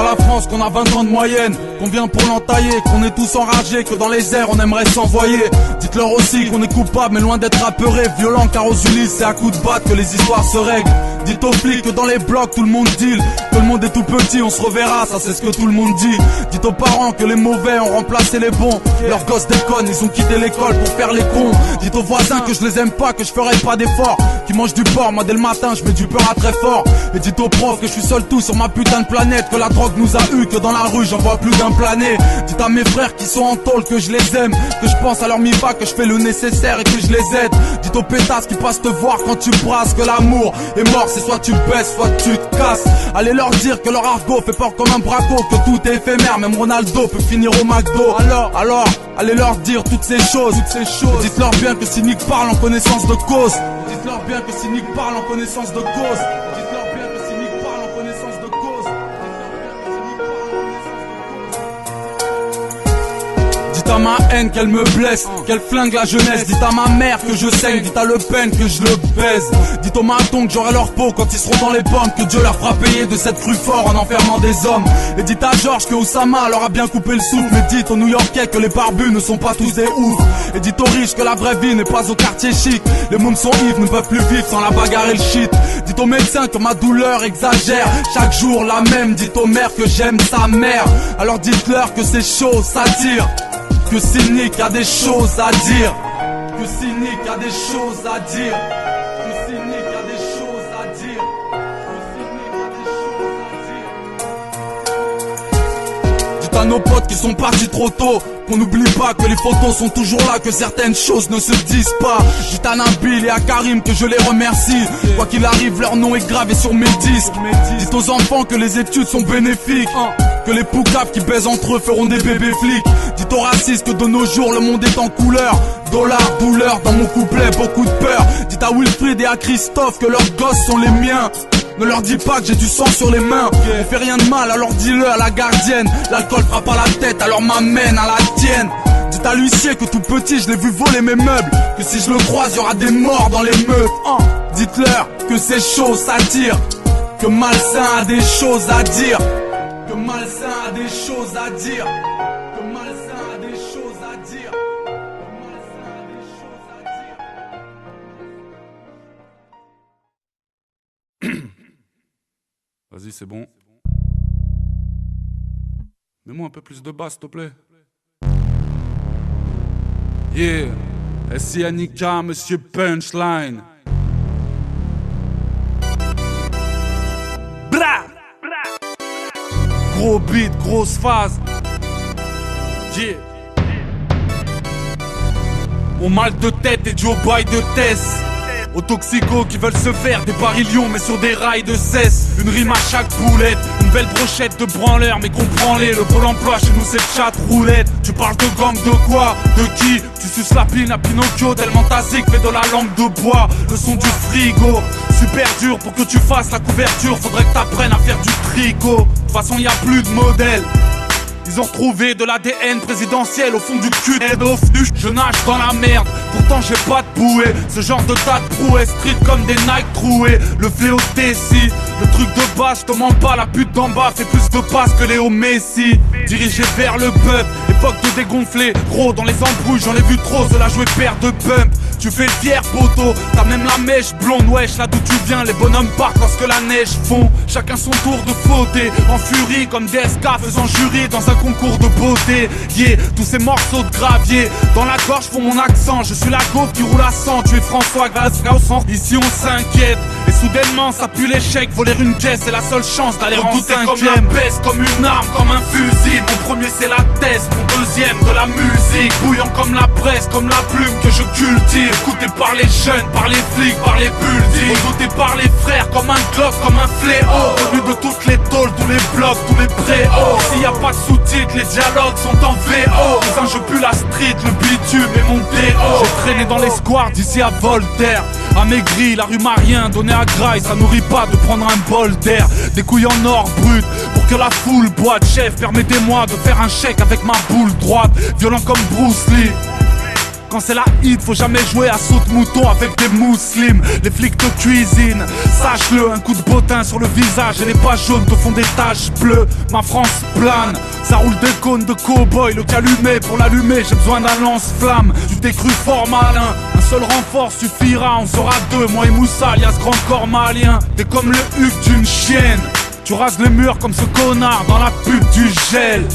la France qu'on a 20 ans de moyenne, qu'on vient pour l'entailler, qu'on est tous enragés, que dans les airs on aimerait s'envoyer. Dites-leur aussi qu'on est coupable mais loin d'être apeuré, violent car aux Ulysses c'est à coups de batte que les histoires se règlent. Dites aux flics que dans les blocs tout le monde deal, que le monde est tout petit, on se reverra, ça c'est ce que tout le monde dit. Dites aux parents que les mauvais ont remplacé les bons, leurs gosses déconnent, ils ont quitté l'école pour faire les cons. Dites aux voisins que je les aime pas, que je ferai pas d'efforts, qui mangent du porc, moi dès le matin je mets du beurre à très fort. Et dites aux profs que je suis seul tout sur ma putain de planète, que la drogue nous a eu, que dans la rue j'en vois plus d'un plané. Dites à mes frères qui sont en tôle que je les aime, que je pense à leur mifa, que je fais le nécessaire et que je les aide. Dites aux pétasses qui passent te voir quand tu brasses, que l'amour est mort, c'est soit tu baisses, soit tu te casses. Allez leur dire que leur argot fait peur comme un braco, que tout est éphémère, même Ronaldo peut finir au McDo. Alors, allez leur dire toutes ces choses. Dites-leur bien que si Nick parle en connaissance de cause. Dites-leur bien que si Nick parle en connaissance de cause. Dites-leur bien que si Nick parle en connaissance de cause. Dites à ma haine qu'elle me blesse, qu'elle flingue la jeunesse. Dites à ma mère que je saigne, dites à Le Pen que je le baise. Dites aux matons que j'aurai leur peau quand ils seront dans les pommes, que Dieu leur fera payer de cette crue fort en enfermant des hommes. Et dites à Georges que Oussama leur a bien coupé le souffle. Mais dites aux New-Yorkais que les barbus ne sont pas tous des oufs. Et dites aux riches que la vraie vie n'est pas au quartier chic. Les mômes sont ivres, ne peuvent plus vivre sans la bagarre et le shit. Dites aux médecins que ma douleur exagère, chaque jour la même. Dites aux mères que j'aime sa mère, alors dites-leur que c'est chaud, ça tire. Que Cynic a des choses à dire. Que Cynic a des choses à dire. Que Cynic a des choses à dire. Que Cynic a des choses à dire. Dites à nos potes qui sont partis trop tôt qu'on n'oublie pas que les photos sont toujours là, que certaines choses ne se disent pas. Dites à Nabil et à Karim que je les remercie. Quoi qu'il arrive, leur nom est gravé sur mes disques. Dites aux enfants que les études sont bénéfiques, que les poucaves qui baisent entre eux feront des bébés flics. Dites aux racistes que de nos jours le monde est en couleur. Dollar, douleur, dans mon couplet beaucoup de peur. Dites à Wilfried et à Christophe que leurs gosses sont les miens. Ne leur dis pas que j'ai du sang sur les mains. On fait rien de mal, alors dis-le à la gardienne. L'alcool frappe à la tête, alors m'amène à la tienne. Dites à l'huissier que tout petit je l'ai vu voler mes meubles, que si je le croise y'aura des morts dans les meufs. Dites-leur que c'est chaud, ça tire, que Malsain a des choses à dire. Que Malsain a des choses à dire. Que Malsain a des choses à dire. Que Malsain a des choses à dire. Vas-y, c'est bon. Mets-moi un peu plus de basse, s'il te plaît. Yeah, S.I. Annika, Monsieur Punchline. Bra! Gros beat, grosse phase. Yeah. Mon mal de tête et Joe Biden de Tess. Aux toxicos qui veulent se faire des barillions mais sur des rails de cesse. Une rime à chaque boulette, une belle brochette de branleurs. Mais comprends-les, le pôle emploi chez nous c'est le chat roulette. Tu parles de gang de quoi? De qui? Tu suces la pine à Pinocchio tellement ta zig fait de la langue de bois. Le son du frigo, super dur pour que tu fasses la couverture. Faudrait que t'apprennes à faire du tricot. De toute façon y a plus de modèles. Ils ont retrouvé de l'ADN présidentiel au fond du cul et je nage dans la merde, pourtant j'ai pas de bouée. Ce genre de tas de prouesses, street comme des Nike troués. Le fléau Tessie, le truc de base, je te mens pas, la pute d'en bas fait plus de passes que Léo Messi. Dirigé vers le pub, époque de dégonfler. Gros dans les embrouilles, j'en ai vu trop, cela jouer paire de pump. Tu fais le fier poteau, t'as même la mèche blonde. Wesh, là d'où tu viens, les bonhommes partent lorsque la neige fond. Chacun son tour de fauter, en furie comme DSK faisant jury dans un concours de beauté. Yeah, tous ces morceaux de gravier dans la gorge font mon accent. Je suis la gauve qui roule à 100, tu es François Gasca au centre. Ici on s'inquiète, et soudainement ça pue l'échec. Voler une caisse c'est la seule chance d'aller en cinquième. Comme la baisse, comme une arme, comme un fusil. Mon premier c'est la thèse, mon deuxième de la musique. Bouillant comme la presse, comme la plume que je cultive. Écouté par les jeunes, par les flics, par les bulletins. Redoté par les frères comme un glock, comme un fléau. Venu de toutes les tôles, tous les blocs, tous les préaux. S'il y a pas de sous-titres, les dialogues sont en VO. Cousin, je pue la street, le bitume et mon déo. J'ai traîné dans les squares d'ici à Voltaire. Amaigri, la rue m'a rien donné à graille. Ça nourrit pas de prendre un bol d'air. Des couilles en or brut pour que la foule boite. Chef, permettez-moi de faire un chèque avec ma boule droite. Violent comme Bruce Lee. Quand c'est la hit, faut jamais jouer à saute-mouton avec des musulmans. Les flics te cuisinent, sache-le. Un coup de bottin sur le visage et les pages jaunes te font des taches bleues. Ma France plane, ça roule des cônes de cow-boy. Le calumet, pour l'allumer, j'ai besoin d'un lance-flamme. Tu t'es cru fort malin, un seul renfort suffira. On sera deux, moi et Moussa, alias grand corps malien. T'es comme le huc d'une chienne. Tu rases les murs comme ce connard dans la pub du gel.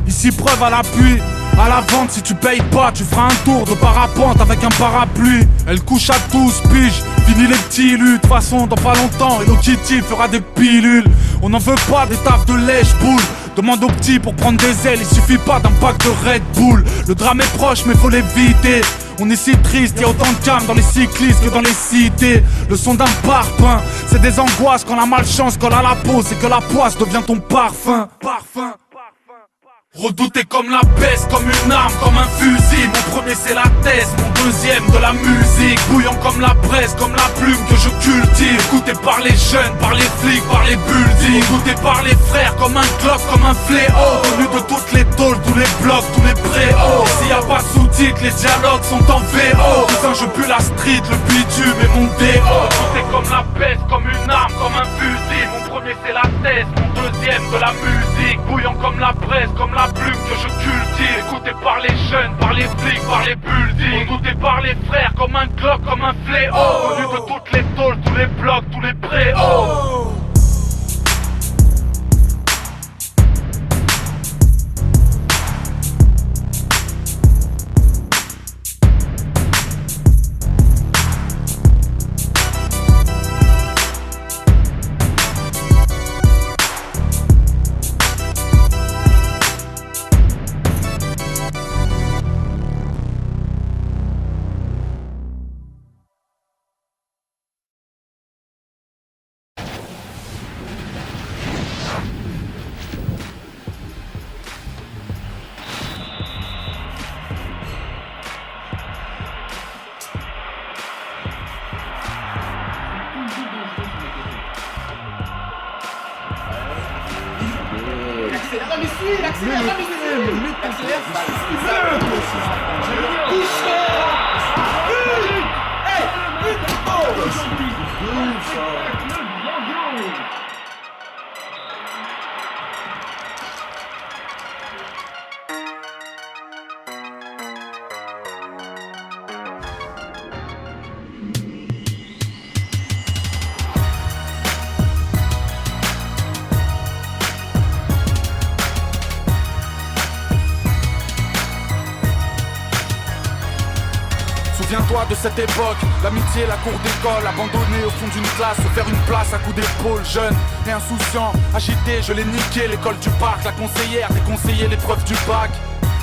Ici preuve à l'appui, à la vente si tu payes pas, tu feras un tour de parapente avec un parapluie. Elle couche à 12 piges, fini les petits lus. De toute façon dans pas longtemps Hello Kitty fera des pilules. On n'en veut pas des taffes de lèche-boule. Demande aux petits pour prendre des ailes, il suffit pas d'un pack de Red Bull. Le drame est proche mais faut l'éviter. On est si triste, y'a autant de calme dans les cyclistes que dans les cités. Le son d'un parpaing, c'est des angoisses quand la malchance colle à la peau. C'est que la poisse devient ton parfum. Redouté comme la peste, comme une arme, comme un fusil. Mon premier c'est la thèse, mon deuxième de la musique. Bouillant comme la presse, comme la plume que je cultive. Écouté par les jeunes, par les flics, par les buildings. Écouté par les frères comme un clock, comme un fléau. Connu de toutes les tôles, tous les blocs, tous les préaux. S'il y a pas sous-titres, les dialogues sont en VO. Putain je pue la street, le bitume et mon déo. Redouté comme la peste, comme une arme, comme un fusil. Mon premier c'est la thèse, mon deuxième de la musique. Bouillant comme la presse, comme la plume que je cultive. Écouté par les jeunes, par les flics, par les buildings. Écouté par les frères comme un clock, comme un fléau. Connu de toutes les tôles, tous les blocs, tous les préaux. Souviens-toi de cette époque, l'amitié, la cour d'école, abandonné au fond d'une classe, se faire une place à coups d'épaule, jeune et insouciant, agité, je l'ai niqué, l'école du parc, la conseillère, déconseillé l'épreuve du bac.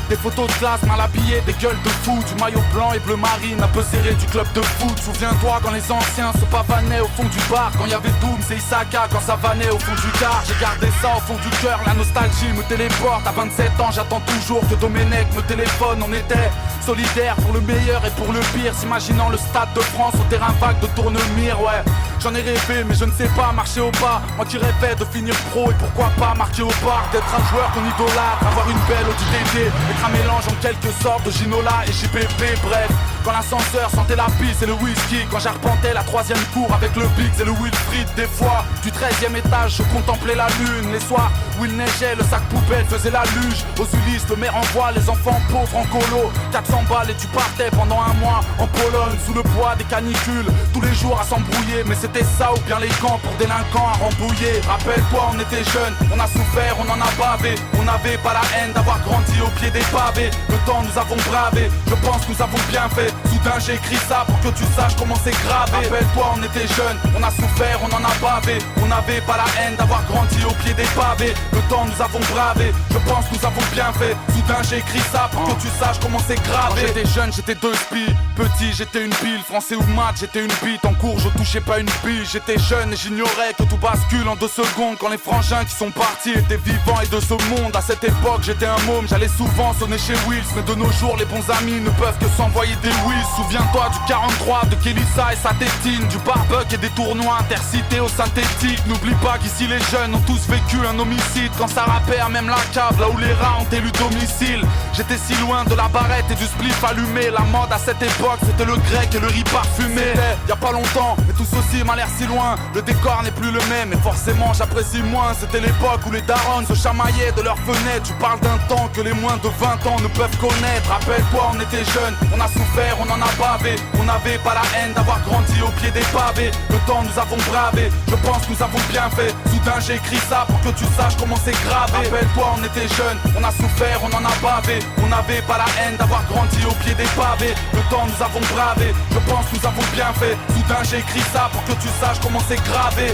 Des photos de classe mal habillées, des gueules de fou, du maillot blanc et bleu marine, un peu serré du club de foot. Souviens-toi quand les anciens se pavanaient au fond du bar, quand y avait Doom et Isaka, quand ça vannait au fond du car. J'ai gardé ça au fond du cœur, la nostalgie me téléporte. À 27 ans j'attends toujours que Domenech me téléphone. On était solidaires pour le meilleur et pour le pire, s'imaginant le stade de France au terrain vague de Tournemire, ouais. J'en ai rêvé mais je ne sais pas marcher au pas. Moi qui rêvais de finir pro et pourquoi pas marquer au parc, d'être un joueur qu'on idolâtre, avoir une belle ODD, être un mélange en quelque sorte de Ginola et JPP, bref. Quand l'ascenseur sentait la pisse et le whisky, quand j'arpentais la 3ème cour avec le Biggs et le Wilfried. Des fois, du 13ème étage, je contemplais la lune. Les soirs où il neigeait, le sac poubelle faisait la luge. Aux Ulysses, le maire envoie les enfants pauvres en colo. 400 balles et tu partais pendant un mois en Pologne, sous le poids des canicules, tous les jours à s'embrouiller. Mais c'était ça ou bien les camps pour délinquants à rembouiller. Rappelle-toi, on était jeunes, on a souffert, on en a bavé. On n'avait pas la haine d'avoir grandi au pied des pavés. Le temps nous avons bravé, je pense que nous avons bien fait. Soudain j'ai écrit ça pour que tu saches comment c'est gravé. Rappelle-toi, on était jeunes, on a souffert, on en a bavé. On n'avait pas la haine d'avoir grandi au pied des pavés. Le temps nous avons bravé, je pense que nous avons bien fait. Soudain j'ai écrit ça pour que tu saches comment c'est gravé. Quand j'étais jeune, j'étais 2 spies. Petit, j'étais une pile, français ou maths, j'étais une bite. En cours, je touchais pas une bille. J'étais jeune et j'ignorais que tout bascule en 2 secondes. Quand les frangins qui sont partis étaient vivants et de ce monde. À cette époque, j'étais un môme, j'allais souvent sonner chez Wills. Mais de nos jours, les bons amis ne peuvent que s'envoyer des Louis, souviens-toi du 43, de Kélissa et sa tétine, du barbecue et des tournois intercités au synthétique. N'oublie pas qu'ici les jeunes ont tous vécu un homicide. Quand ça rappère même la cave, là où les rats ont élu domicile. J'étais si loin de la barrette et du spliff allumé. La mode à cette époque c'était le grec et le riz parfumé. Y a pas longtemps, mais tout ceci m'a l'air si loin. Le décor n'est plus le même et forcément j'apprécie moins. C'était l'époque où les darons se chamaillaient de leurs fenêtres. Tu parles d'un temps que les moins de 20 ans ne peuvent connaître. Rappelle-toi, on était jeunes, on a souffert, on en a bavé. On n'avait pas la haine d'avoir grandi au pied des pavés. Le temps nous avons bravé, je pense que nous avons bien fait. Soudain j'ai écrit ça pour que tu saches comment c'est gravé. Rappelle-toi, on était jeunes, on a souffert, on en a bavé. On n'avait pas la haine d'avoir grandi au pied des pavés. Le temps nous avons bravé, je pense que nous avons bien fait. Soudain j'ai écrit ça pour que tu saches comment c'est gravé.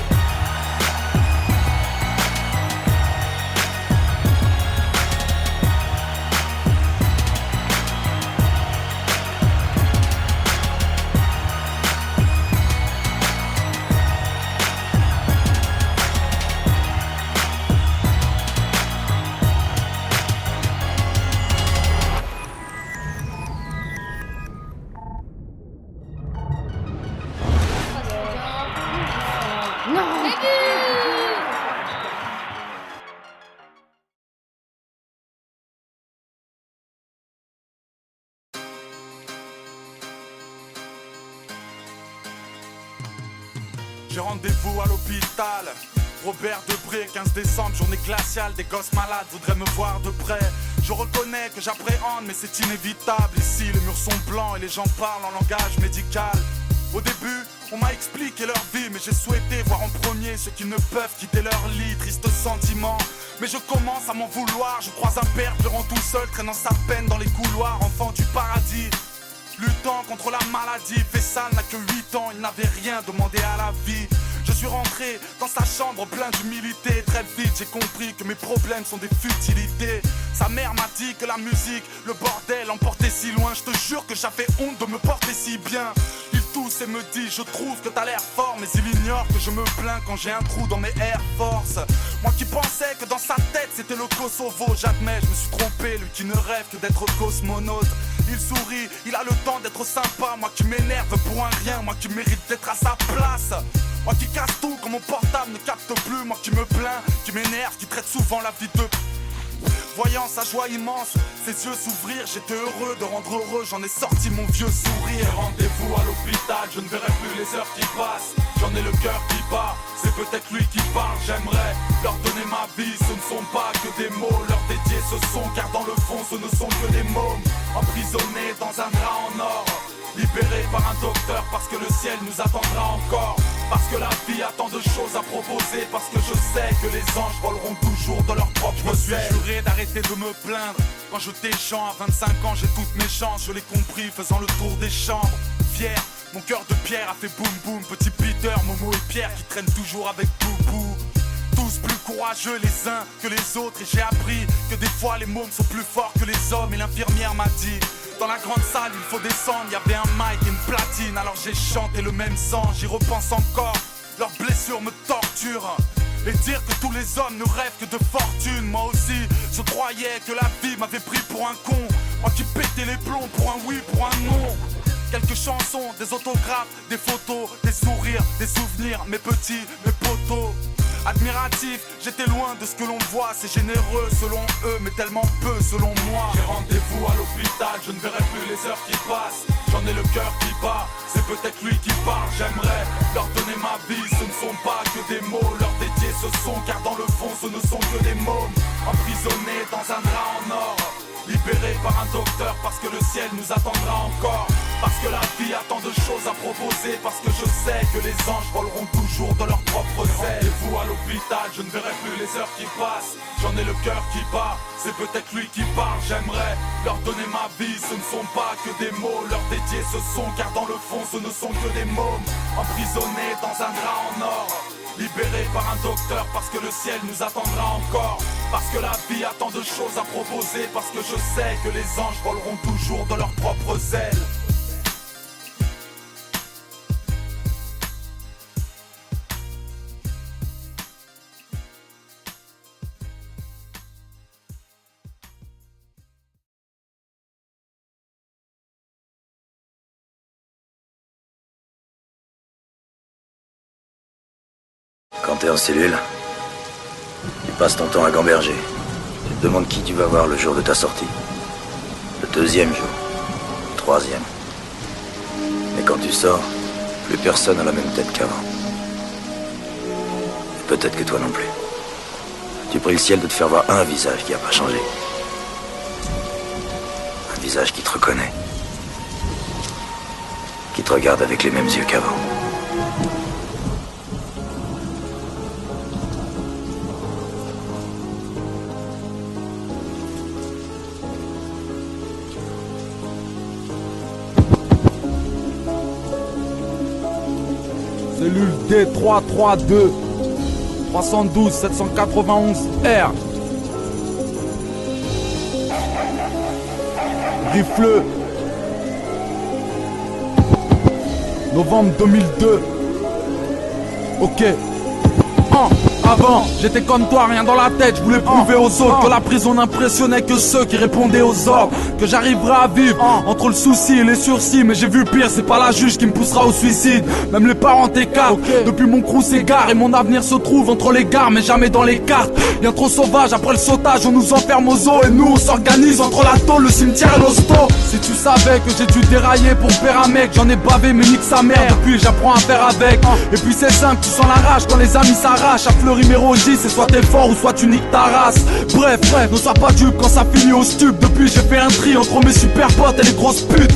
J'ai rendez-vous à l'hôpital. Robert Debré, 15 décembre, journée glaciale. Des gosses malades voudraient me voir de près. Je reconnais que j'appréhende, mais c'est inévitable. Ici, les murs sont blancs et les gens parlent en langage médical. Au début, on m'a expliqué leur vie, mais j'ai souhaité voir en premier ceux qui ne peuvent quitter leur lit. Triste sentiment, mais je commence à m'en vouloir. Je croise un père pleurant tout seul, traînant sa peine dans les couloirs. Enfant du paradis, luttant contre la maladie. Fessal n'a que 8 ans, il n'avait rien demandé à la vie. Je suis rentré dans sa chambre plein d'humilité. Très vite j'ai compris que mes problèmes sont des futilités. Sa mère m'a dit que la musique, le bordel emportait si loin. Je te jure que j'avais honte de me porter si bien. Il tousse et me dit, je trouve que t'as l'air fort. Mais il ignore que je me plains quand j'ai un trou dans mes Air Force. Moi qui pensais que dans sa tête c'était le Kosovo. J'admets, je me suis trompé, lui qui ne rêve que d'être cosmonaute. Il sourit, il a le temps d'être sympa. Moi qui m'énerve pour un rien, moi qui mérite d'être à sa place. Moi qui casse tout quand mon portable ne capte plus. Moi qui me plains, qui m'énerve, qui traite souvent la vie de... Voyant sa joie immense, ses yeux s'ouvrir, j'étais heureux de rendre heureux, j'en ai sorti mon vieux sourire. Rendez-vous à l'hôpital, je ne verrai plus les heures qui passent. J'en ai le cœur qui bat, c'est peut-être lui qui parle. J'aimerais leur donner ma vie, ce ne sont pas que des mots. Leur dédier ce son, car dans le fond ce ne sont que des mômes. Emprisonnés dans un drap en or, libérés par un docteur parce que le ciel nous attendra encore. Parce que la vie a tant de choses à proposer. Parce que je sais que les anges voleront toujours de leur propre Je me suis juré d'arrêter de me plaindre. Quand je gens à 25 ans, j'ai toutes mes chances. Je l'ai compris faisant le tour des chambres. Fier, mon cœur de pierre a fait boum boum. Petit Peter, Momo et Pierre qui traînent toujours avec Boubou. Tous plus courageux les uns que les autres. Et j'ai appris que des fois les mômes sont plus forts que les hommes. Et l'infirmière m'a dit, dans la grande salle il faut descendre. Il y avait un mic et une platine, alors j'ai chanté le même sang. J'y repense encore, leurs blessures me torturent. Et dire que tous les hommes ne rêvent que de fortune. Moi aussi, je croyais que la vie m'avait pris pour un con. Moi qui pétais les plombs pour un oui, pour un non. Quelques chansons, des autographes, des photos, des sourires, des souvenirs, mes petits, mes potos. Admiratif, j'étais loin de ce que l'on voit. C'est généreux selon eux, mais tellement peu selon moi. J'ai rendez-vous à l'hôpital, je ne verrai plus les heures qui passent. J'en ai le cœur qui bat, c'est peut-être lui qui parle. J'aimerais leur donner ma vie, ce ne sont pas que des mots. Leur dédier ce son, car dans le fond ce ne sont que des mômes. Emprisonnés dans un drap en or, libérés par un docteur parce que le ciel nous attendra encore. Parce que la vie a tant de choses à proposer. Parce que je sais que les anges voleront toujours de leur propre zèle. Rendez-vous à l'hôpital, je ne verrai plus les heures qui passent. J'en ai le cœur qui bat, c'est peut-être lui qui parle. J'aimerais leur donner ma vie, ce ne sont pas que des mots. Leur dédier ce son, car dans le fond ce ne sont que des mômes. Emprisonnés dans un drap en or, libérés par un docteur parce que le ciel nous attendra encore. Parce que la vie a tant de choses à proposer. Parce que je sais que les anges voleront toujours de leurs propres ailes. Quand t'es en cellule, tu passes ton temps à gamberger. Tu te demandes qui tu vas voir le jour de ta sortie. Le deuxième jour. Le troisième. Mais quand tu sors, plus personne n'a la même tête qu'avant. Et peut-être que toi non plus. Tu pries le ciel de te faire voir un visage qui n'a pas changé. Un visage qui te reconnaît. Qui te regarde avec les mêmes yeux qu'avant. Cellule D332 312 791 R. Rifleux. Novembre 2002. Ok. Avant, j'étais comme toi, rien dans la tête, je voulais prouver aux autres que la prison n'impressionnait que ceux qui répondaient aux ordres, que j'arriverais à vivre entre le souci et les sursis. Mais j'ai vu pire, c'est pas la juge qui me poussera au suicide. Même les parents t'écartent, depuis mon crew s'égare et mon avenir se trouve entre les gares mais jamais dans les cartes. Bien trop sauvage, après le sautage on nous enferme aux eaux et nous on s'organise entre la tôle, le cimetière et l'hosto. Si tu savais que j'ai dû dérailler pour faire un mec, j'en ai bavé mais nique sa mère. Depuis j'apprends à faire avec. Et puis c'est simple, tu sens la rage quand les amis s'arrachent. À Fleury Mérogis, c'est soit t'es fort ou soit tu niques ta race. Bref, ne sois pas dupe quand ça finit au stup. Depuis j'ai fait un tri entre mes super potes et les grosses putes.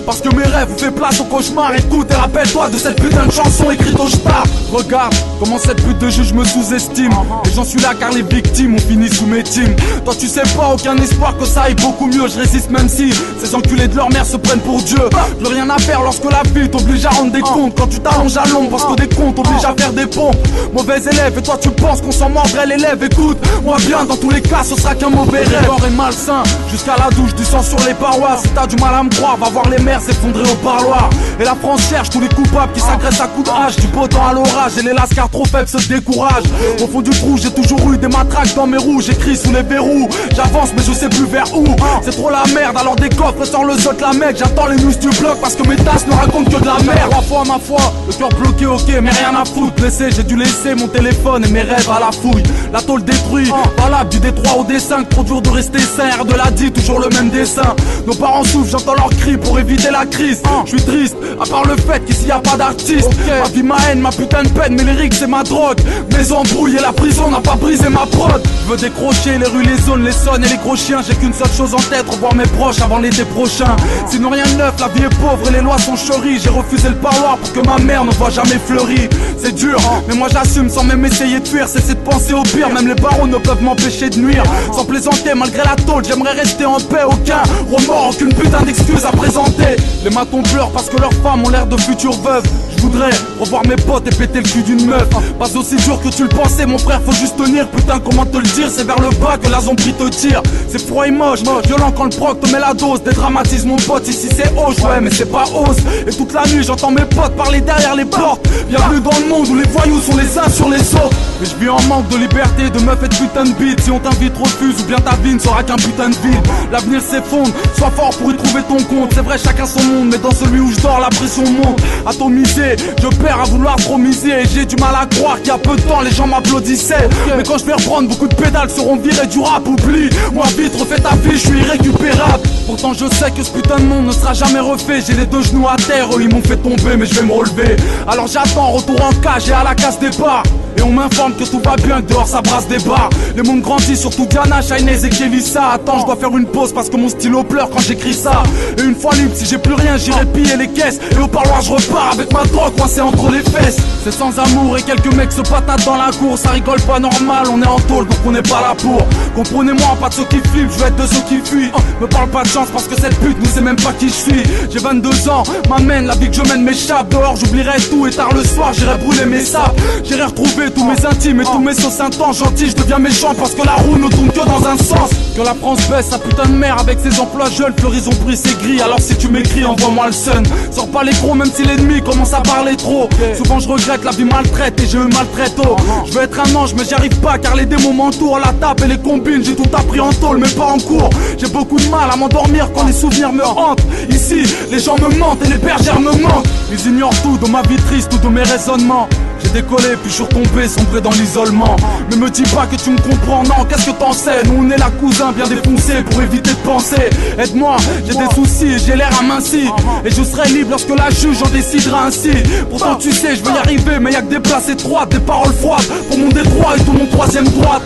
Parce que mes rêves vous fait place au cauchemar. Écoute et rappelle-toi de cette putain de chanson écrite au star. Regarde comment cette pute de juge me sous-estime. Et j'en suis là car les victimes ont fini sous mes teams. Toi tu sais pas, aucun espoir que ça aille beaucoup mieux. Je résiste même si ces enculés de leur mère se prennent pour Dieu. Plus rien à faire lorsque la vie t'oblige à rendre des comptes. Quand tu t'allonges à l'ombre parce que des comptes t'obligent à faire des ponts. Mauvais élève et toi tu penses qu'on s'en mordrait l'élève. Écoute, moi bien dans tous les cas ce sera qu'un mauvais rêve. Le corps est malsain jusqu'à la douche, du sang sur les parois. Si t'as du mal à me croire, va voir les mères s'effondrer au parloir. Et la France cherche tous les coupables qui s'agressent à coups de hache. Du beau temps à l'orage et les lascars trop faibles se découragent. Au fond du trou j'ai toujours eu des matraques dans mes roues. J'écris sous les verrous, j'avance mais je sais plus vers où. C'est trop la merde alors des coffres sort le zot la mec. J'attends les news du bloc parce que mes tasses ne racontent que de la merde. 3 fois ma foi, le cœur bloqué ok mais rien à foutre. Blessé j'ai dû laisser mon téléphone et mes rêves à la fouille. La tôle détruit, valable du D3 au D5. Trop dur de rester sain, R de la dit, toujours le même dessin. Nos parents souffrent, j'entends leurs cris pour éviter la crise. Je suis triste, à part le fait qu'ici y a pas d'artiste. Ma vie, ma haine, ma putain de peine, mes lyrics c'est ma drogue. Mes embrouilles et la prison n'a pas brisé ma prod. Je veux décrocher les rues, les zones, les sonnes et les gros chiens. J'ai qu'une seule chose en tête, revoir mes proches avant l'été prochain. Sinon rien de neuf, la vie est pauvre et les lois sont chéries. J'ai refusé le parloir pour que ma mère ne voit jamais fleurir. C'est dur, mais moi j'assume sans même essayer de fuir. Cesser de penser au pire, même les barons ne peuvent m'empêcher de nuire. Sans plaisanter, malgré la tôle, j'aimerais rester en paix. Aucun remords, aucune putain d'excuse à présenter. Les matons pleurent parce que leurs femmes ont l'air de futures veuves. Je voudrais revoir mes potes et péter le cul d'une meuf. Pas aussi dur que tu le pensais mon frère, faut juste tenir. Putain comment te le dire, c'est vers le bas que la zombie te tire. C'est froid et moche, violent quand le proc te met la dose. Dédramatise mon pote, ici c'est hoche, ouais mais c'est pas hausse. Et toute la nuit j'entends mes potes parler derrière les portes. Bienvenue dans le monde où les voyous sont les uns sur les autres. Mais je vis en manque de liberté, de meufs et de putain de beat. Si on t'invite refuse ou bien ta vie ne sera qu'un putain de vide. L'avenir s'effondre, sois fort pour y trouver ton compte. C'est vrai chacun son monde, mais dans celui où je dors la pression monte. Atomisé, je perds à vouloir trop miser. Et j'ai du mal à croire qu'il y a peu de temps les gens m'applaudissaient. Mais quand je vais reprendre, beaucoup de pédales seront virées du rap. Oublie, moi vite refais ta vie, je suis irrécupérable. Pourtant je sais que ce putain de monde ne sera jamais refait. J'ai les deux genoux à terre, eux ils m'ont fait tomber mais je vais me relever. Alors j'attends, retour en cage et à la case départ. Et on m'informe que tout va bien, que dehors ça brasse des bars. Les mondes grandissent, surtout Diana, Shainez et Kélissa. Attends, je dois faire une pause parce que mon stylo pleure quand j'écris ça. Et une fois libre, si j'ai plus rien, j'irai piller les caisses. Et au parloir, je repars avec ma drogue coincée entre les fesses. C'est sans amour et quelques mecs se patatent dans la cour. Ça rigole pas normal, on est en tôle donc on n'est pas là pour. Comprenez-moi, pas de ceux qui flippent, je veux être de ceux qui fuient. Me parle pas de chance parce que cette pute ne sait même pas qui je suis. J'ai 22 ans, m'amène, la vie que je mène m'échappe. Dehors, j'oublierai tout et tard le soir, j'irai brûler mes sapes. J'irai retrouver tous mes intimes et tous mes sauces un temps gentils. Je deviens méchant parce que la roue ne tourne que dans un sens. Que la France baisse sa putain de mère avec ses emplois jeunes. Fleuris ont pris ses grilles, alors si tu m'écris envoie-moi le sun. Sors pas les gros même si l'ennemi commence à parler trop. Souvent je regrette, la vie maltraite et j'ai eu mal très tôt. Je veux être un ange mais j'y arrive pas car les démons m'entourent. La tape et les combines, j'ai tout appris en tôle mais pas en cours. J'ai beaucoup de mal à m'endormir quand les souvenirs me hantent. Ici les gens me mentent et les bergères me mentent. Ils ignorent tout de ma vie triste ou de mes raisonnements. J'ai décollé puis je suis retombé, sombré dans l'isolement. Mais me dis pas que tu me comprends, non, qu'est-ce que t'en sais? Nous on est là cousins bien défoncés pour éviter de penser. Aide-moi, j'ai des soucis, j'ai l'air aminci. Et je serai libre lorsque la juge en décidera ainsi. Pourtant tu sais, je veux y arriver, mais y'a que des places étroites, des paroles froides pour mon détroit et tout mon troisième droite.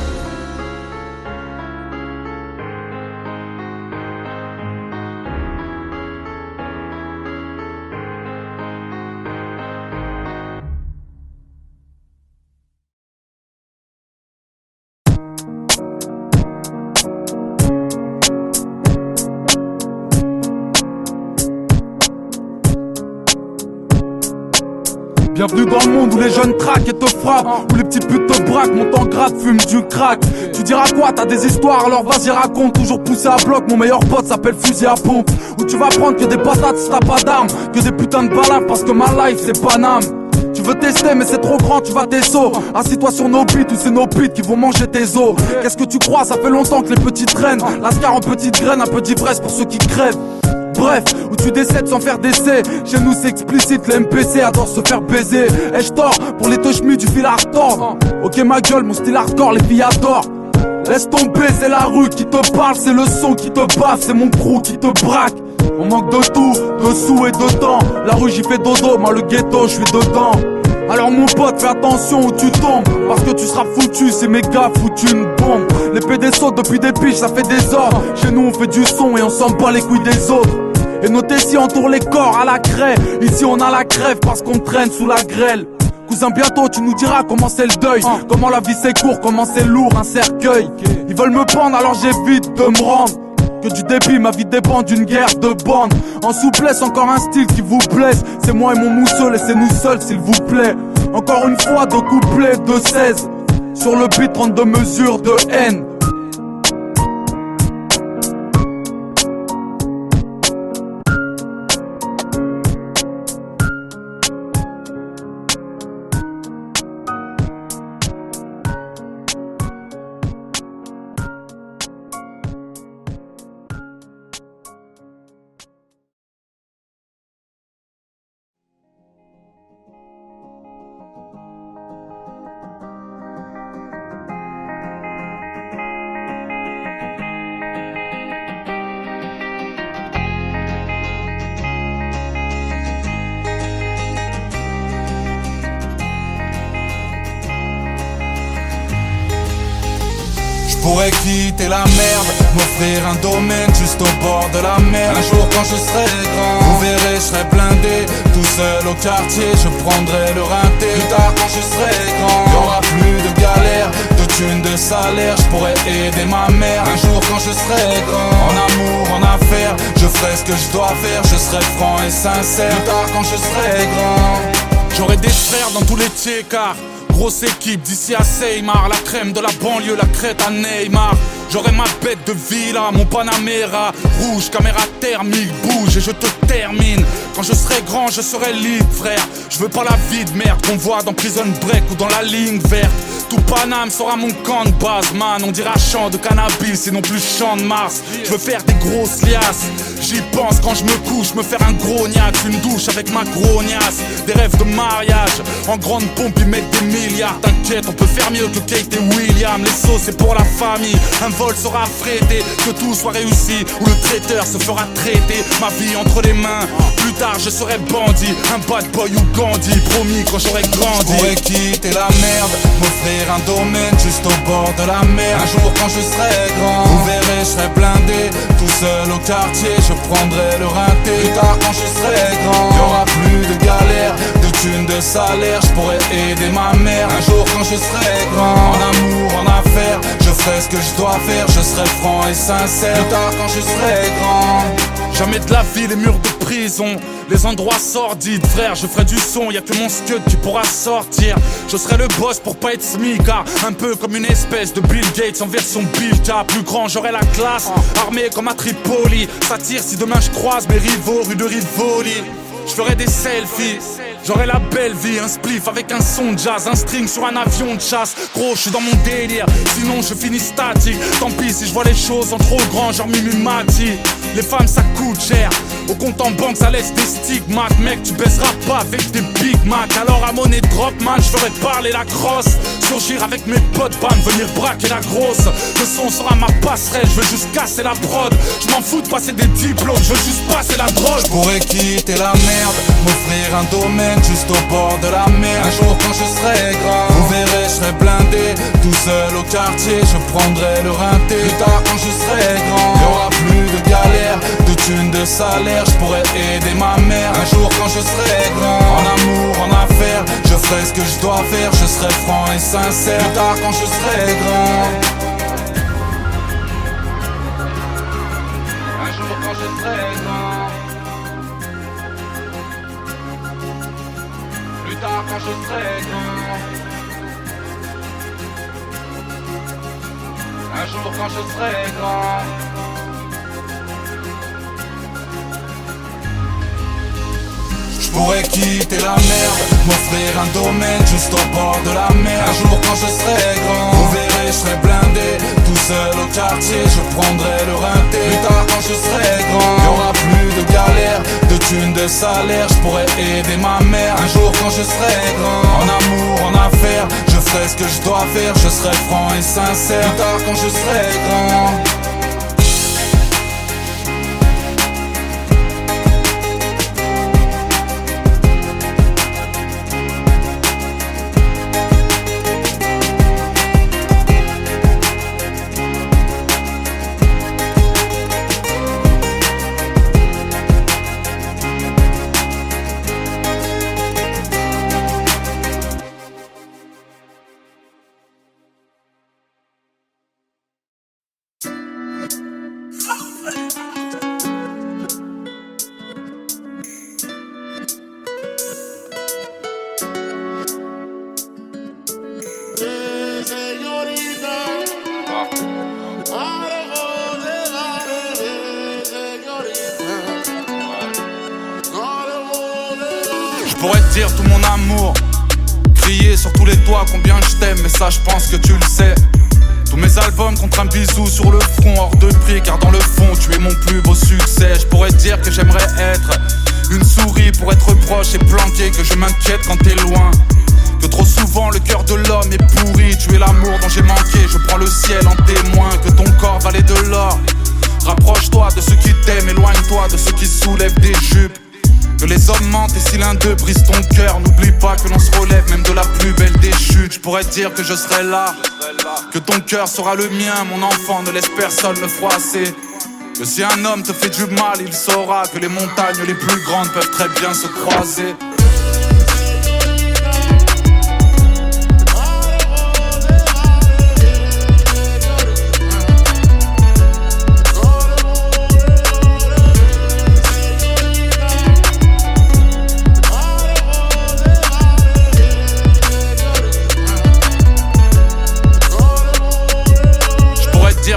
Bienvenue dans le monde où les jeunes traquent et te frappent, où les petites putes te braquent, montent en grade, fument du crack. Tu diras quoi, t'as des histoires, alors vas-y raconte. Toujours poussé à bloc, mon meilleur pote s'appelle fusil à pompe. Où tu vas prendre que des patates si t'as pas d'armes, que des putains de balafres parce que ma life c'est Paname. Tu veux tester mais c'est trop grand, tu vas tes sauts. Assis-toi sur nos bites ou c'est nos bites qui vont manger tes os. Qu'est-ce que tu crois, ça fait longtemps que les petits traînent. Lascar en petites graines, un peu d'ivresse pour ceux qui crèvent. Bref, où tu décèdes sans faire d'essai. Chez nous c'est explicite, les MPC adorent se faire baiser. Ai-je tort pour les touches-mi du fil à retordre? Ok ma gueule, mon style hardcore, les filles adorent. Laisse tomber, c'est la rue qui te parle, c'est le son qui te baffe, c'est mon crew qui te braque. On manque de tout, de sous et de temps. La rue j'y fais dodo, moi le ghetto je suis dedans. Alors mon pote fais attention où tu tombes, parce que tu seras foutu, c'est méga foutu une bombe. Les PD sautent depuis des piges, ça fait des ordres. Chez nous on fait du son et on s'en bat les couilles des autres. Et nos tessis entourent les corps à la craie. Ici on a la crève parce qu'on traîne sous la grêle. Cousin bientôt tu nous diras comment c'est le deuil, comment la vie c'est court, comment c'est lourd un cercueil. Ils veulent me pendre alors j'évite de me rendre. Que du débit, ma vie dépend d'une guerre de bande. En souplesse, encore un style qui vous blesse. C'est moi et mon mousseux, laissez-nous seuls s'il vous plaît. Encore une fois, deux couplets de 16. Sur le beat, 32 mesures de haine. Je pourrais quitter la merde, m'offrir un domaine juste au bord de la mer. Un jour quand je serai grand, vous verrez je serai blindé, tout seul au quartier, je prendrai le rinté. Plus tard quand je serai grand, y'aura plus de galère, de thunes, de salaire, je pourrais aider ma mère. Un jour quand je serai grand, en amour, en affaires, je ferai ce que je dois faire, je serai franc et sincère. Plus tard quand je serai grand, j'aurai des frères dans tous les tiers-quarts. Grosse équipe d'ici à Seymar, la crème de la banlieue, la crête à Neymar. J'aurai ma bête de villa, mon Panamera rouge, caméra thermique, bouge et je te termine. Quand je serai grand, je serai libre, frère. Je veux pas la vie de merde qu'on voit dans Prison Break ou dans la ligne verte. Tout Paname sera mon camp de base, man. On dira champ de cannabis et non plus champ de Mars. Je veux faire des grosses liasses. J'y pense quand je me couche, me faire un gros gnac, une douche avec ma grognasse. Des rêves de mariage, en grande pompe ils mettent des milliards. T'inquiète, on peut faire mieux que Kate et William. Les sauces c'est pour la famille, un vol sera affrété, que tout soit réussi, ou le traiteur se fera traiter. Ma vie entre les mains, plus tard je serai bandit, un bad boy ou Gandhi, promis quand j'aurai grandi. Je pourrais quitter la merde, m'offrir un domaine juste au bord de la mer. Un jour quand je serai grand, vous verrez je serai blindé, tout seul au quartier, je prendrai le rinté. Plus tard quand je serai grand, y'aura plus de galère, de thunes, de salaire, je pourrais aider ma mère. Un jour quand je serai grand, en amour, en affaires, je ferai ce que je dois faire, je serai franc et sincère. Plus tard quand je serai grand, jamais de la vie les murs de prison, les endroits sordides, frère, je ferai du son, y'a que mon scud qui pourra sortir. Je serai le boss pour pas être smicard, un peu comme une espèce de Bill Gates en version Bilka. Plus grand, j'aurai la classe, armé comme à Tripoli. Ça tire si demain je croise mes rivaux rue de Rivoli. Je ferai des selfies, j'aurai la belle vie, un spliff avec un son de jazz, un string sur un avion de chasse. Gros, je suis dans mon délire, sinon je finis statique. Tant pis si je vois les choses en trop grand, genre Mimi Mati. Les femmes ça coûte cher. Au compte en banque ça laisse des stigmates. Mec tu baisseras pas avec des Big Mac. Alors à monnaie drop man je ferai parler la crosse. Surgir avec mes potes bam venir braquer la grosse. Le son sera ma passerelle, je veux juste casser la prod. Je m'en fous de passer des diplômes, je veux juste passer la drogue. Je pourrais quitter la merde, m'offrir un domaine juste au bord de la mer. Un jour quand je serai grand, vous verrez je serai blindé. Tout seul au quartier, je prendrai le rinté. Plus tard quand je serai grand, y'aura plus de galère, de thunes, de salaire. Je pourrais aider ma mère. Un jour quand je serai grand, en amour, en affaires, je ferai ce que je dois faire. Je serai franc et sincère. Plus tard quand je serai grand, un jour quand je serai grand, plus tard quand je serai grand, un jour quand je serai grand. Je pourrais quitter la merde, m'offrir un domaine juste au bord de la mer. Un jour quand je serai grand, vous verrez je serai blindé. Tout seul au quartier, je prendrai le rinté. Plus tard quand je serai grand, y'aura plus de galère, de thunes, de salaire. Je pourrais aider ma mère. Un jour quand je serai grand, en amour, en affaires, je ferai ce que je dois faire. Je serai franc et sincère. Plus tard quand je serai grand, Je pourrais te dire tout mon amour, crier sur tous les toits combien je t'aime, mais ça je pense que tu le sais. Tous mes albums contre un bisou sur le front, hors de prix car dans le fond tu es mon plus beau succès. Je pourrais te dire que j'aimerais être une souris pour être proche et planqué, que je m'inquiète quand t'es loin, que trop souvent le cœur de l'homme est pourri. Tu es l'amour dont j'ai manqué, je prends le ciel en témoin, que ton corps valait de l'or. Rapproche-toi de ceux qui t'aiment, éloigne-toi de ceux qui soulèvent des jupes. Que les hommes mentent et si l'un d'eux brise ton cœur, n'oublie pas que l'on se relève même de la plus belle des chutes. Je pourrais te dire que je serai là, que ton cœur sera le mien, mon enfant, ne laisse personne le froisser. Que si un homme te fait du mal, il saura que les montagnes les plus grandes peuvent très bien se croiser.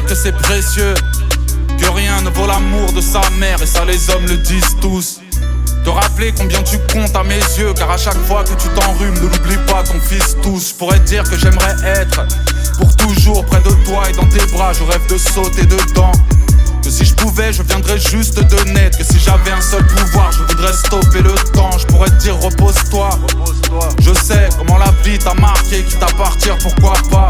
Que c'est précieux, que rien ne vaut l'amour de sa mère, et ça les hommes le disent tous. Te rappeler combien tu comptes à mes yeux, car à chaque fois que tu t'enrhumes, ne l'oublie pas ton fils tous. Je pourrais te dire que j'aimerais être pour toujours près de toi et dans tes bras, je rêve de sauter dedans. Que si je pouvais, je viendrais juste de naître, que si j'avais un seul pouvoir, je voudrais stopper le temps. Je pourrais te dire repose-toi, je sais comment la vie t'a marqué, quitte à partir, pourquoi pas.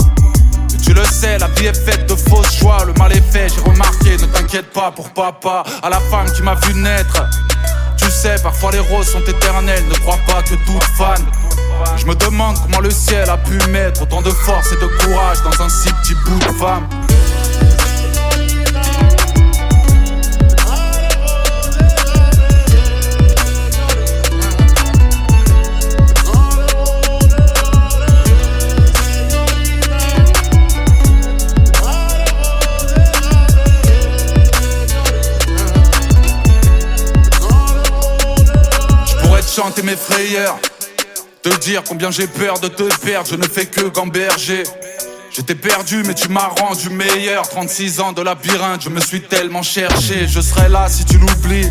Tu le sais, la vie est faite de fausses joies, le mal est fait, j'ai remarqué, ne t'inquiète pas pour papa. À la femme qui m'a vu naître, tu sais, parfois les roses sont éternelles, ne crois pas que toute fan. Je me demande comment le ciel a pu mettre autant de force et de courage dans un si petit bout de femme. Chanter mes frayeurs, te dire combien j'ai peur de te perdre, je ne fais que gamberger. J'étais perdu mais tu m'as rendu meilleur. 36 ans de labyrinthe, je me suis tellement cherché. Je serai là si tu l'oublies,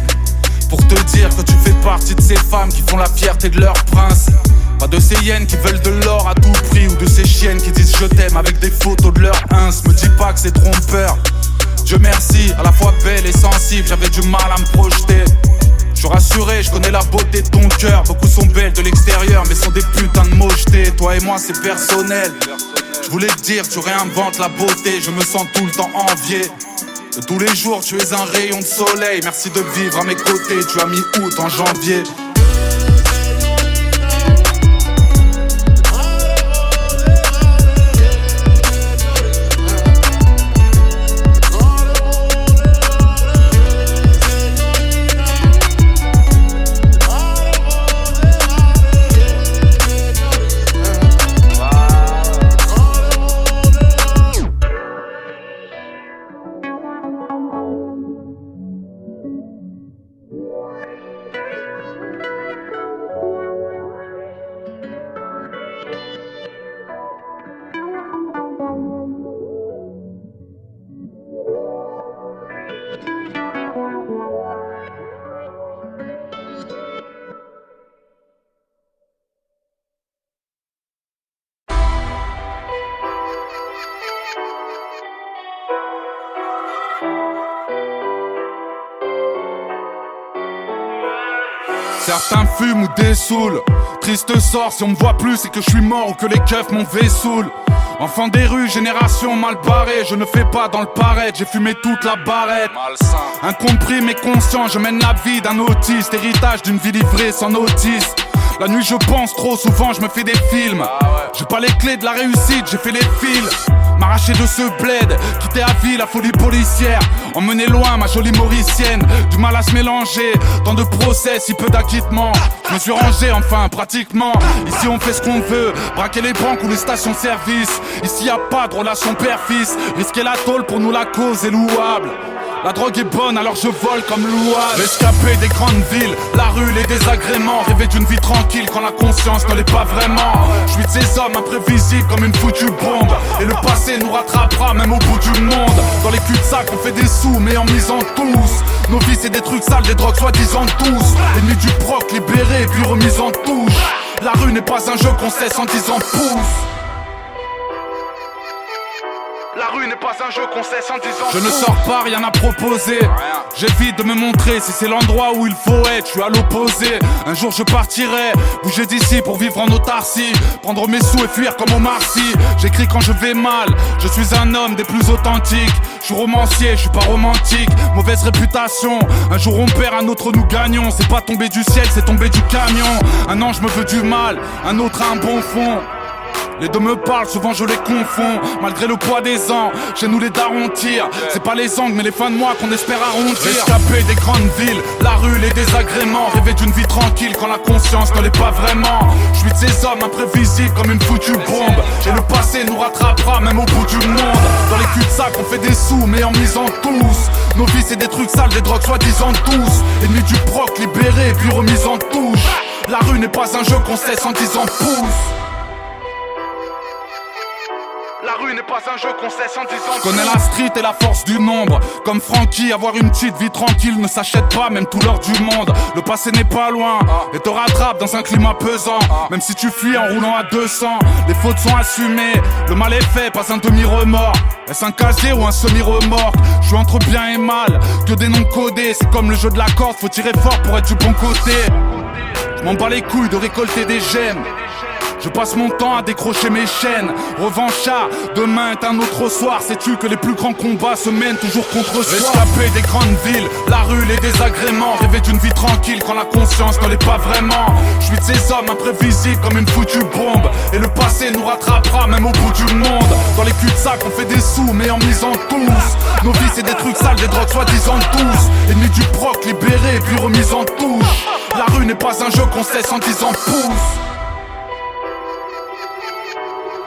pour te dire que tu fais partie de ces femmes qui font la fierté de leur prince. Pas de ces hyènes qui veulent de l'or à tout prix, ou de ces chiennes qui disent je t'aime avec des photos de leur ins. Me dis pas que c'est trompeur, Dieu merci, à la fois belle et sensible, j'avais du mal à me projeter. Je suis rassuré, je connais la beauté de ton cœur. Beaucoup sont belles de l'extérieur, mais sont des putains de mochetés. Toi et moi c'est personnel. Je voulais te dire, tu réinventes la beauté. Je me sens tout le temps envié. De tous les jours tu es un rayon de soleil. Merci de vivre à mes côtés, tu as mis août en janvier. Certains fument ou dessoulent. Triste sort, si on me voit plus c'est que je suis mort ou que les keufs m'ont vessoul. Enfant des rues, génération mal barrée. Je ne fais pas dans le paraître, j'ai fumé toute la barrette. Incompris mais conscient, je mène la vie d'un autiste. Héritage d'une vie livrée sans notice. La nuit je pense trop, souvent je me fais des films. J'ai pas les clés de la réussite, j'ai fait les fils. M'arracher de ce bled, quitter à vie la folie policière. Emmener loin ma jolie mauricienne. Du mal à se mélanger, tant de procès, si peu d'acquittement. Je me suis rangé enfin pratiquement. Ici on fait ce qu'on veut, braquer les banques ou les stations-service. Ici y a pas de relation père-fils. Risquer la tôle pour nous la cause est louable. La drogue est bonne alors je vole comme louable. L'escapé des grandes villes, la rue, les désagréments. Rêver d'une vie tranquille quand la conscience ne l'est pas vraiment. Je suis de ces hommes imprévisibles comme une foutue bombe. Et le passé nous rattrapera même au bout du monde. Dans les cul-de-sac on fait des sous mais en misant tous. Nos vies c'est des trucs sales, des drogues soi-disant tous. Ennemis du proc, libérés puis remis en touche. La rue n'est pas un jeu qu'on cesse en disant pouce. La rue n'est pas un jeu qu'on cesse en disant. Je ne sors pas, rien à proposer. J'évite de me montrer, si c'est l'endroit où il faut être, je suis à l'opposé. Un jour je partirai, bouger d'ici pour vivre en autarcie. Prendre mes sous et fuir comme Omar Sy. J'écris quand je vais mal, je suis un homme des plus authentiques. Je suis romancier, je suis pas romantique. Mauvaise réputation, un jour on perd, un autre nous gagnons. C'est pas tombé du ciel, c'est tombé du camion. Un ange me veut du mal, un autre a un bon fond. Les deux me parlent, souvent je les confonds. Malgré le poids des ans, chez nous les darons tirent. C'est pas les angles mais les fins de mois qu'on espère arrondir. Escapé des grandes villes, la rue, les désagréments. Rêver d'une vie tranquille quand la conscience ne l'est pas vraiment. Je suis de ces hommes imprévisibles comme une foutue bombe. Et le passé nous rattrapera même au bout du monde. Dans les cul-de-sac on fait des sous mais en misant tous. Nos vies c'est des trucs sales, des drogues soi-disant tous. Ennemis du proc, libérés puis remis en touche. La rue n'est pas un jeu qu'on cesse en disant pouce. La rue n'est pas un jeu qu'on cesse en disant. Je connais la street et la force du nombre. Comme Francky, avoir une petite vie tranquille ne s'achète pas, même tout l'or du monde. Le passé n'est pas loin et te rattrape dans un climat pesant. Même si tu fuis en roulant à 200, les fautes sont assumées. Le mal est fait, pas un demi-remords. Est-ce un casier ou un semi-remorque? Je suis entre bien et mal, que des noms codés. C'est comme le jeu de la corde, faut tirer fort pour être du bon côté. Je m'en bats les couilles de récolter des gemmes. Je passe mon temps à décrocher mes chaînes. Revanchard, demain est un autre soir. Sais-tu que les plus grands combats se mènent toujours contre soi? Escapé des grandes villes, la rue, les désagréments. Rêver d'une vie tranquille quand la conscience ne l'est pas vraiment. Je suis de ces hommes imprévisibles comme une foutue bombe. Et le passé nous rattrapera même au bout du monde. Dans les cul-de-sac on fait des sous mais en misant tous. Nos vies c'est des trucs sales, des drogues soi-disant tous. Ennemis du proc, libérés puis remis en touche. La rue n'est pas un jeu qu'on cesse en disant pouce.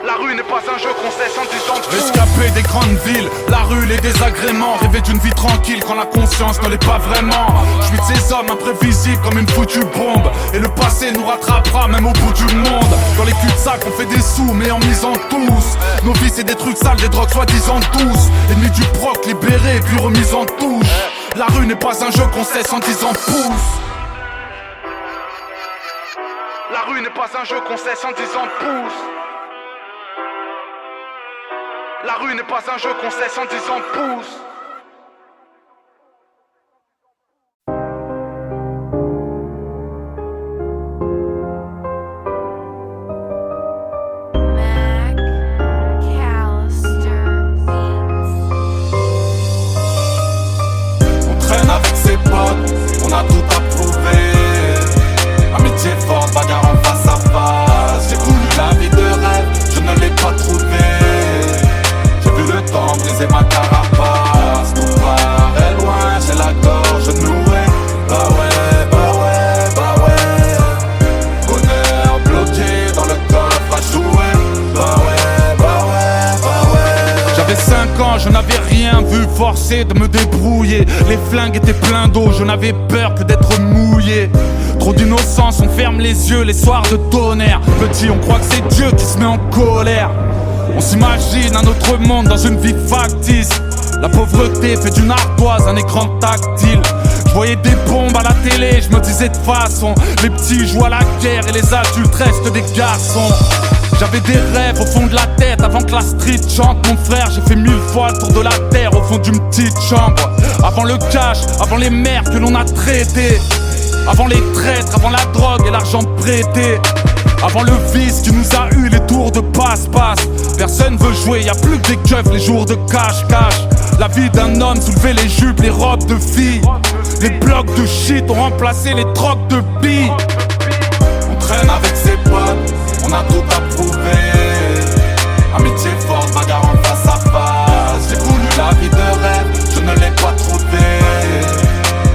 La rue n'est pas un jeu qu'on cesse en disant pouce. Escapé des grandes villes, la rue, les désagréments. Rêver d'une vie tranquille quand la conscience ne l'est pas vraiment. Je suis de ces hommes imprévisibles comme une foutue bombe. Et le passé nous rattrapera même au bout du monde. Dans les cul-de-sac on fait des sous mais en misant tous. Nos vies c'est des trucs sales, des drogues soi-disant tous. Ennemis du proc, libérés puis remis en touche. La rue n'est pas un jeu qu'on cesse en disant pouce. La rue n'est pas un jeu qu'on cesse en disant pouce. La rue n'est pas un jeu qu'on cesse en disant pouce. J'avais 5 ans, je n'avais rien vu, forcé de me débrouiller. Les flingues étaient pleins d'eau, je n'avais peur que d'être mouillé. Trop d'innocence, on ferme les yeux les soirs de tonnerre. Petit, on croit que c'est Dieu qui se met en colère. On s'imagine un autre monde dans une vie factice. La pauvreté fait d'une ardoise un écran tactile. Je voyais des bombes à la télé, je me disais de façon, les petits jouent à la guerre et les adultes restent des garçons. J'avais des rêves au fond de la tête avant que la street chante. Mon frère, j'ai fait 1000 fois le tour de la terre au fond d'une petite chambre. Avant le cash, avant les mères que l'on a traitées, avant les traîtres, avant la drogue et l'argent prêté, avant le vice qui nous a eu les tours de passe-passe. Personne veut jouer, y'a plus que des keufs les jours de cash-cash. La vie d'un homme soulevait les jupes, les robes de filles. Les blocs de shit ont remplacé les trocs de billes. On traîne avec ses potes, on a tout approuvé. Amitié forte, bagarre en face à face. J'ai voulu la vie de rêve, je ne l'ai pas trouvée.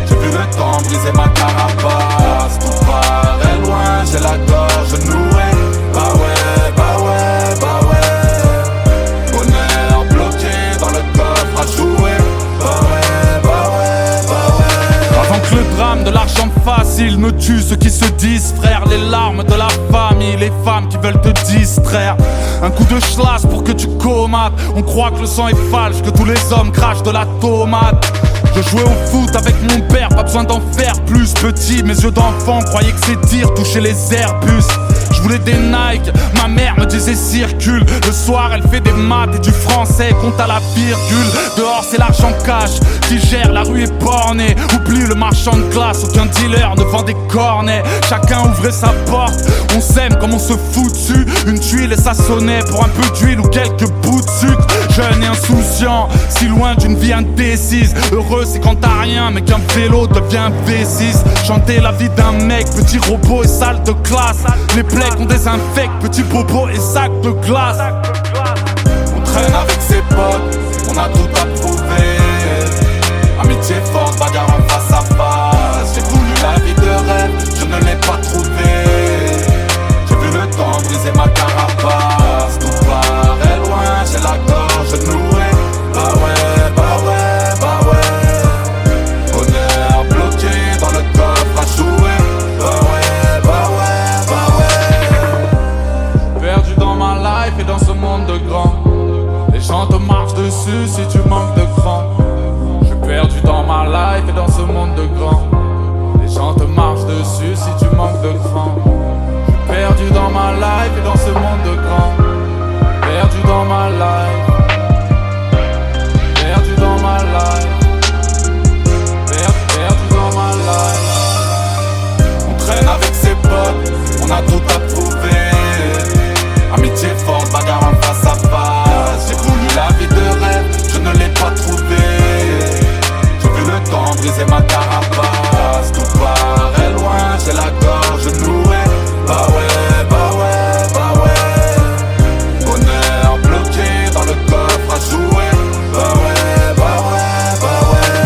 J'ai vu le temps briser ma carapace. Tout paraît loin, j'ai la gorge nouée. Bah ouais, bah ouais, bah ouais. Bonheur bloqué dans le coffre à jouer. Bah ouais, bah ouais, bah ouais. Avant que le drame de l'argent facile ne tue ceux qui se disent frères. Les larmes de la famille, les femmes qui veulent te distraire. Un coup de schlass pour que tu comates. On croit que le sang est falche, que tous les hommes crachent de la tomate. Je jouais au foot avec mon père, pas besoin d'en faire plus. Petit, mes yeux d'enfant croyaient que ces tirs touchaient les Airbus. Je voulais des Nike, ma mère me disait circule. Le soir elle fait des maths et du français, compte à la virgule. Dehors c'est l'argent cash qui gère, la rue est bornée. Oublie le marchand de glace, aucun dealer ne vend des cornets. Chacun ouvrait sa porte, on s'aime comme on se fout dessus. Une tuile et ça sonnait pour un peu d'huile ou quelques bouts de sucre. Jeune et insouciant, si loin d'une vie indécise. Heureux c'est quand t'as rien mais qu'un vélo devient un V6. Chanter la vie d'un mec, petit robot et salle de classe. Les plaies qu'on désinfecte, petit bobo et sac de glace. On traîne avec ses potes, on a tout approuvé. Amitié forte, bagarre en face à face. J'ai voulu la vie de rêve, je ne l'ai pas trouvée. J'ai vu le temps briser ma carapace. Tout paraît loin, j'ai la gorge nouée. Bah ouais, bah ouais, bah ouais. Bonheur bloqué dans le coffre à jouer. Bah ouais, bah ouais, bah ouais. Perdu dans ma life et dans ce monde de grands. Les gens te marchent dessus si tu manques de cran. Je suis perdu dans ma life et dans ce monde de grands. Les gens te marchent dessus si tu manques de cran. Je suis perdu dans ma life et dans ce monde de grands. Perdu dans ma life. Perdu dans ma life. Perdu dans ma life. On traîne avec ses potes, on a tout approuvé. Amitié forte, bagarre en face à face. J'ai voulu la vie de rêve, je ne l'ai pas trouvée. J'ai vu le temps briser ma carapace. Tout paraît loin, j'ai la gorge nouée. Bah ouais, bah ouais, bah ouais. Bonheur bloqué dans le coffre à jouer. Bah ouais, bah ouais, bah ouais.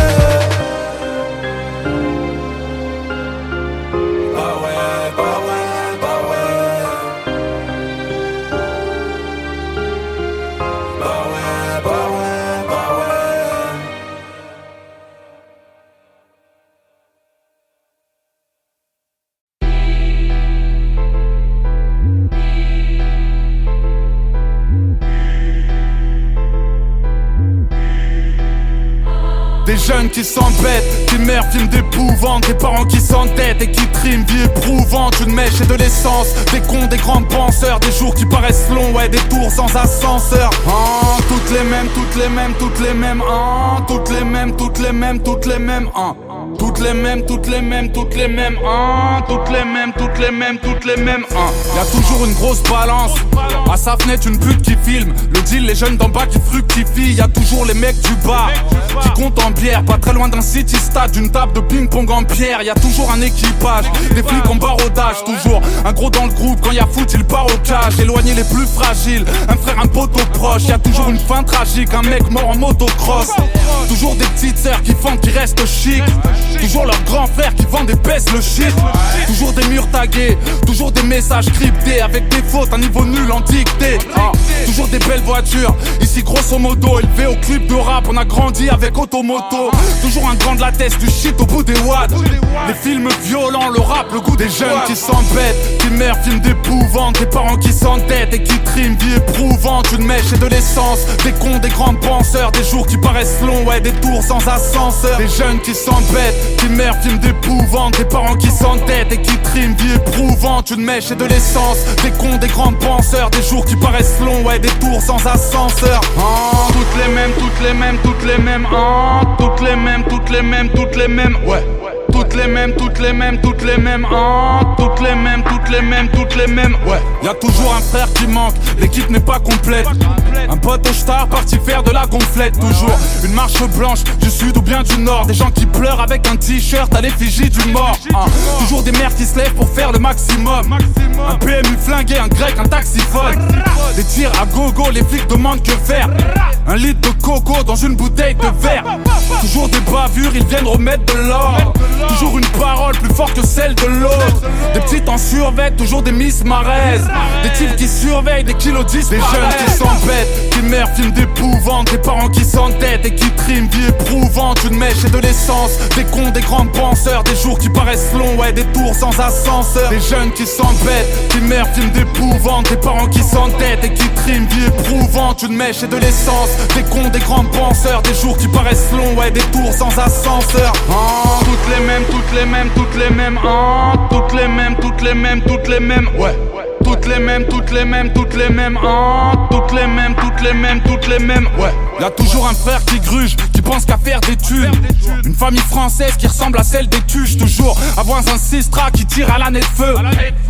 Bah ouais, bah ouais, bah ouais. Bah ouais, bah ouais, bah ouais. Des jeunes qui s'embêtent, qui meurent, films d'épouvante. Des parents qui s'entêtent et qui triment, vie éprouvante. Une mèche et de l'essence, des cons, des grands penseurs. Des jours qui paraissent longs, ouais, des tours sans ascenseur. Toutes les mêmes, toutes les mêmes, toutes les mêmes. Toutes les mêmes, toutes les mêmes, toutes les mêmes. Toutes les mêmes, toutes les mêmes, toutes les mêmes. Toutes les mêmes, toutes les mêmes, toutes les mêmes. Y'a toujours une grosse balance. À sa fenêtre, une pute qui filme. Le deal, les jeunes d'en bas qui fructifient. Y'a toujours les mecs du bar qui comptent en bière. Pas très loin d'un city stade, d'une table de ping-pong en pierre. Y'a toujours un équipage, des flics en barodage. Toujours un gros dans le groupe, quand y'a foot, il part au cage. Éloigner les plus fragiles, un frère, un poteau proche. Y'a toujours une fin tragique, un mec mort en motocross. Toujours des petites sœurs qui font qui restent chic. Toujours leur grand frère qui vend des baisses le shit. Toujours des murs tagués, toujours des messages cryptés, avec des fautes, un niveau nul en dictée. Toujours des belles voitures, ici grosso modo élevé au clip de rap, on a grandi avec automoto. Toujours un grand de la tête, du shit au bout des watts. Les films violents, le rap, le goût des jeunes qui s'embêtent, qui meurent, films d'épouvante, des parents qui s'entêtent et qui triment, vie éprouvante, une mèche et de l'essence, des cons, des grands penseurs, des jours qui paraissent longs, ouais, des tours sans ascenseur, des jeunes qui s'embêtent, qui meurent, films d'épouvante, des parents qui s'entêtent et qui triment, vie éprouvante, une mèche et de l'essence, des cons, des grands penseurs, des jours qui paraissent longs, ouais, des tours sans ascenseur. Toutes les mêmes, toutes les mêmes, toutes les mêmes, toutes les mêmes, toutes les mêmes, toutes les mêmes, ouais. Toutes les mêmes, toutes les mêmes, toutes les mêmes, toutes les mêmes, toutes les mêmes, toutes les mêmes, ouais. Y'a toujours un frère qui manque, l'équipe n'est pas complète. Un pote au star parti faire de la gonflette. Toujours une marche blanche du sud ou bien du nord. Des gens qui pleurent avec un t-shirt à l'effigie du mort. Toujours des mères qui se lèvent pour faire le maximum. Un PMU flingué, un grec, un taxiphone. Des tirs à gogo, les flics demandent que faire. Un litre de coco dans une bouteille de verre. Toujours des bavures, ils viennent remettre de l'or. Toujours une parole plus forte que celle de l'autre. Des petites en survêt, toujours des miss maraises. Des types qui surveillent, des kilos disparaissent. Des jeunes qui s'embêtent, qui meurent, films d'épouvante. Des parents qui s'entêtent et qui triment, vie éprouvante. Une mèche et de l'essence, des cons, des grands penseurs. Des jours qui paraissent longs, ouais, des tours sans ascenseur. Des jeunes qui s'embêtent, qui meurent, films d'épouvante. Des parents qui s'entêtent et qui triment, vie éprouvante. Une mèche et de l'essence, des cons, des grands penseurs. Des jours qui paraissent longs, ouais, des tours sans ascenseur. Toutes les mêmes, toutes les mêmes, toutes les mêmes, toutes les mêmes, toutes les mêmes, toutes les mêmes, ouais. Toutes les mêmes, toutes les mêmes, toutes les mêmes, toutes les mêmes, toutes les mêmes, toutes les mêmes, ouais. Y'a toujours un frère qui gruge, qui pense qu'à faire des thunes. Une famille française qui ressemble à celle des tuches. Toujours avoir un sistra qui tire à la nez de feu.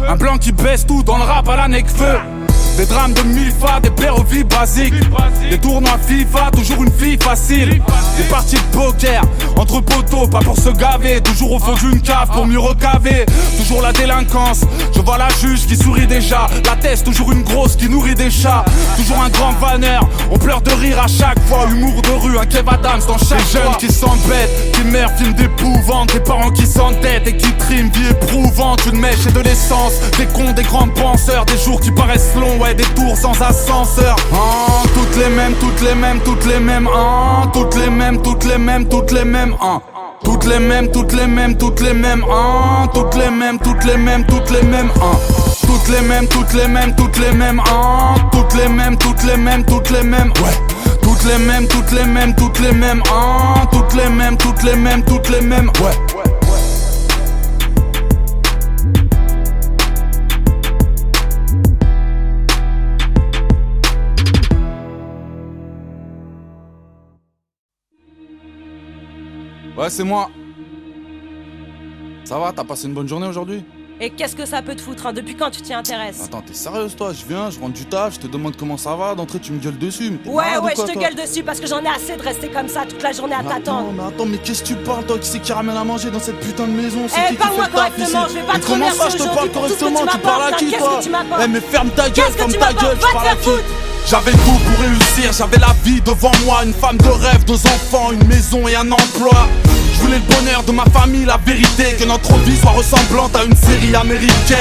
Un blanc qui baisse tout dans le rap à la Necfeu. Des drames de Milfa, des pères aux vies basiques. Des tournois FIFA, toujours une fille facile. Des parties de poker, entre poteaux, pas pour se gaver. Toujours au fond d'une cave pour mieux recaver. Toujours la délinquance, je vois la juge qui sourit déjà. La tête, toujours une grosse qui nourrit des chats. Toujours un grand vanneur, on pleure de rire à chaque fois. Humour de rue, un Kev Adams dans chaque fois. Des jeunes qui s'embêtent, qui meurent, films d'épouvante. Des parents qui s'entêtent et qui triment, vie éprouvante. Une mèche et de l'essence, des cons, des grands penseurs. Des jours qui paraissent longs, ouais, des tours sans ascenseur. Toutes les mêmes, toutes les mêmes, toutes les mêmes, toutes les mêmes, toutes les mêmes, toutes les mêmes, toutes les mêmes, toutes les mêmes, toutes les mêmes, toutes les mêmes, toutes les mêmes, toutes les mêmes, toutes les mêmes, toutes les mêmes, toutes les mêmes, toutes les mêmes, toutes les mêmes, toutes les mêmes, ouais. Toutes les mêmes, toutes les mêmes, toutes les mêmes, toutes les mêmes, toutes les mêmes, toutes les mêmes, ouais. Ouais, c'est moi. Ça va, t'as passé une bonne journée aujourd'hui? Et qu'est-ce que ça peut te foutre, hein? Depuis quand tu t'y intéresses? Attends, t'es sérieuse toi? Je viens, je rentre du taf, je te demande comment ça va, d'entrée tu me gueules dessus. Mais ouais, je te gueule dessus parce que j'en ai assez de rester comme ça toute la journée à t'attendre. Mais qu'est-ce que tu parles toi? Qui c'est qui ramène à manger dans cette putain de maison? Eh, parle-moi correctement, je vais pas te remercier aujourd'hui. Comment ça je te parle correctement? Tu parles à qui toi? Eh, mais ferme ta gueule, ferme ta gueule, je parle à qui? J'avais tout pour réussir, j'avais la vie devant moi. Une femme de rêve, 2 enfants, une maison et un emploi. Je voulais le bonheur de ma famille, la vérité, que notre vie soit ressemblante à une série américaine.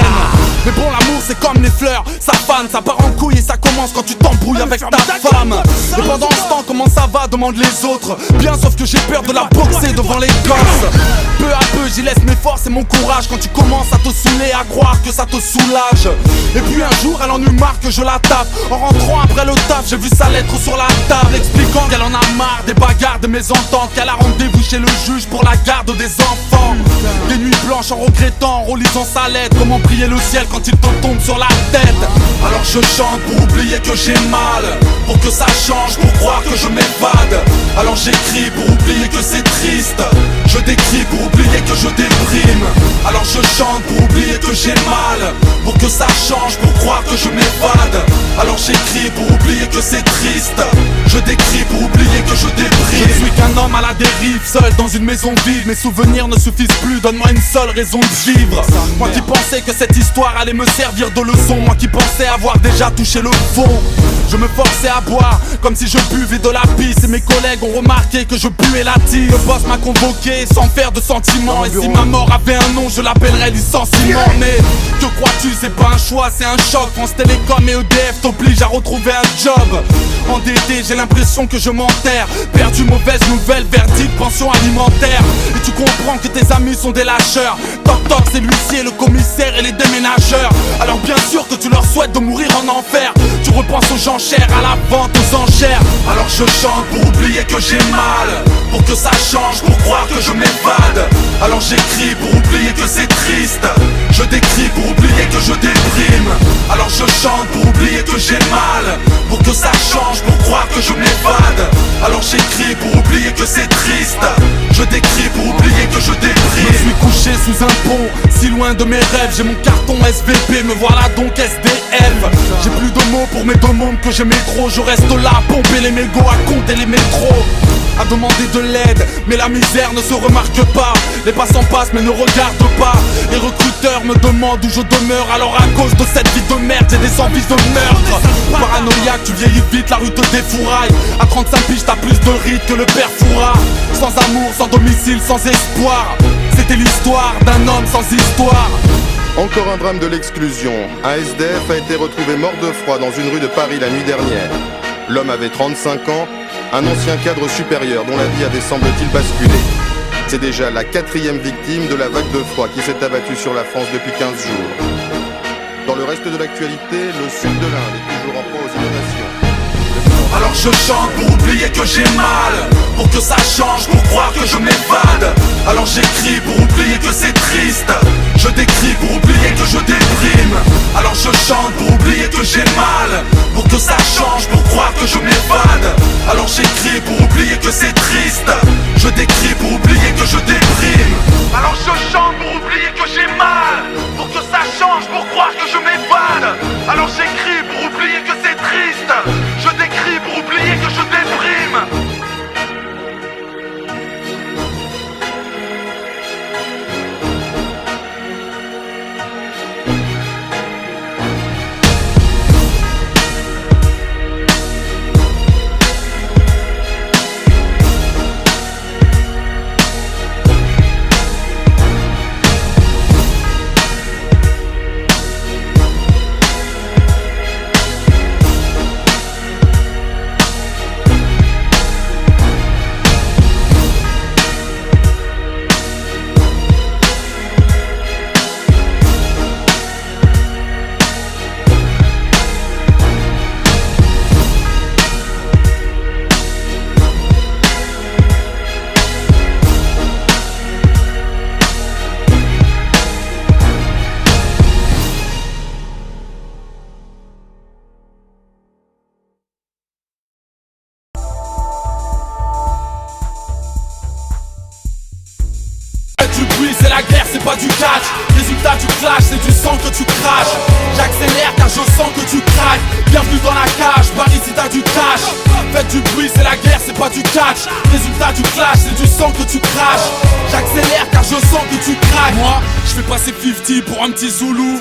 Mais bon, l'amour c'est comme les fleurs, ça fane, ça part en couille et ça commence quand tu t'embrouilles avec ta femme. Et pendant ce temps, comment ça va, demandent les autres. Bien sauf que j'ai peur de la boxer devant les gosses. Peu à peu j'y laisse mes forces et mon courage. Quand tu commences à te saouler, à croire que ça te soulage. Et puis un jour elle en eut marre que je la tape. En rentrant après le taf, j'ai vu sa lettre sur la table, expliquant qu'elle en a marre des bagarres, des mésententes, qu'elle a rendez-vous chez le juge pour la garde des enfants. Des nuits blanches en regrettant, en relisant sa lettre. Comment prier le ciel quand il te tombe sur la tête. Alors je chante pour oublier que j'ai mal, pour que ça change, pour croire que je m'évade. Alors j'écris pour oublier que c'est triste, je décris pour oublier que je déprime. Alors je chante pour oublier que j'ai mal, pour que ça change, pour croire que je m'évade. Alors j'écris pour oublier que c'est triste. Je décris pour oublier que je déprime. Je ne suis qu'un homme à la dérive, seul dans une maison vide. Mes souvenirs ne suffisent plus, donne-moi une seule raison de vivre. Moi qui pensais que cette histoire allait me servir de leçon, moi qui pensais avoir déjà touché le fond. Je me forçais à boire comme si je buvais de la pisse. Et mes collègues ont remarqué que je buais la tire. Le boss m'a convoqué sans faire de sentiments. Et si ma mort avait un nom, je l'appellerais licenciement. Mais que crois-tu, c'est pas un choix, c'est un choc. France Télécom et EDF t'obligent à retrouver un job. Endetté, j'ai l'impression que je m'enterre. Perdu, mauvaise nouvelle, verdict, pension alimentaire. Et tu comprends que tes amis sont des lâcheurs. Toc toc, c'est l'huissier, le commissaire et les déménageurs. Alors bien sûr que tu leur souhaites de mourir en enfer. Tu repenses aux gens chers, à la vente, aux enchères. Alors je chante pour oublier que j'ai mal, pour que ça change, pour croire que je m'évade. Alors j'écris pour oublier que c'est triste. Je décris pour oublier que je déprime. Alors je chante pour oublier que j'ai mal, pour que ça change, pour croire que je m'évade. Alors j'écris pour oublier que c'est triste. Je décris pour oublier que je déprime. Je suis couché sous un pont, si loin de mes rêves. J'ai mon carton SVP, me voilà donc SDF. J'ai plus de mots pour mes deux mondes que j'aimais trop. Je reste là à pomper les mégots, à compter les métros, à demander de l'aide, mais la misère ne se remarque pas. Les passants passent mais ne regardent pas. Les recruteurs me demandent où je demeure. Alors à cause de cette vie de merde, j'ai des envies de meurtre. Paranoïaque, tu vieillis vite, la rue te défouraille. À 35 piges, t'as plus de rides que le père Foura. Sans amour, sans domicile, sans espoir. C'était l'histoire d'un homme sans histoire. Encore un drame de l'exclusion. Un SDF a été retrouvé mort de froid dans une rue de Paris la nuit dernière. L'homme avait 35 ans, un ancien cadre supérieur dont la vie avait semble-t-il basculé. C'est déjà la 4e victime de la vague de froid qui s'est abattue sur la France depuis 15 jours. Dans le reste de l'actualité, le sud de l'Inde est toujours en proie aux inondations. Alors je chante pour oublier que j'ai mal, pour que ça change, pour croire que je m'évade. Alors j'écris pour oublier que c'est triste. Je décris pour oublier que je déprime. Alors je chante pour oublier que j'ai mal, pour que ça change, pour croire que je m'évade. Alors j'écris pour oublier que c'est triste. Je décris pour oublier que je déprime. Alors je chante pour oublier que j'ai mal, pour que ça change, pour croire que je m'évade. Alors j'écris pour oublier que c'est triste. Je décris pour oublier que je déprime. C'est la guerre, c'est pas du catch. Résultat du clash, c'est du sang que tu craches. J'accélère car je sens que tu craques. Bienvenue dans la cage, Paris si t'as du cash. Faites du bruit, c'est la guerre, c'est pas du catch. Résultat du clash, c'est du sang que tu craches. J'accélère car je sens que tu craques. Moi, je fais passer 50 pour un petit Zoulou.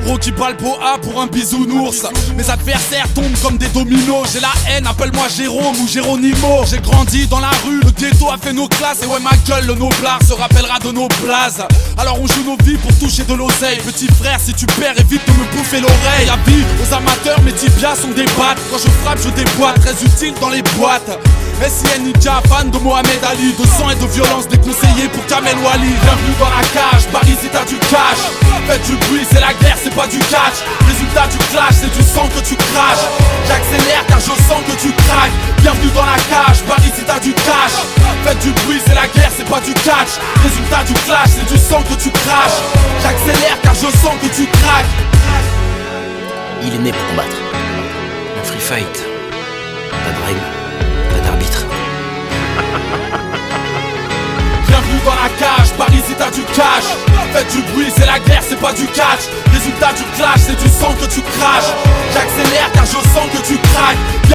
Rocky Balboa pour un bisounours. Mes adversaires tombent comme des dominos. J'ai la haine, appelle-moi Jérôme ou Géronimo. J'ai grandi dans la rue, le ghetto a fait nos classes. Et ouais ma gueule, le noblard se rappellera de nos blazes. Alors on joue nos vies pour toucher de l'oseille. Petit frère, si tu perds, évite de me bouffer l'oreille. Avis aux amateurs, mes tibias sont des battes. Quand je frappe, je déboîte, très utile dans les boîtes. SIN Ninja, fan de Mohamed Ali. De sang et de violence déconseillé pour Kamel Wally. Bienvenue dans la cage, Paris si t'as du cash. Faites du bruit, c'est la guerre, c'est pas du catch. Résultat du clash, c'est du sang que tu craches. J'accélère car je sens que tu craques. Bienvenue dans la cage, Paris si t'as du cash. Faites du bruit, c'est la guerre, c'est pas du catch. Résultat du clash, c'est du sang que tu craches. J'accélère car je sens que tu craques. Il est né pour combattre. Un free fight. Pas de règles, pas d'arbitre. Bienvenue dans la cage, Paris si t'as du cash. Faites du bruit, c'est la guerre, c'est pas du catch. Résultat du clash, c'est du sang que tu craches. J'accélère car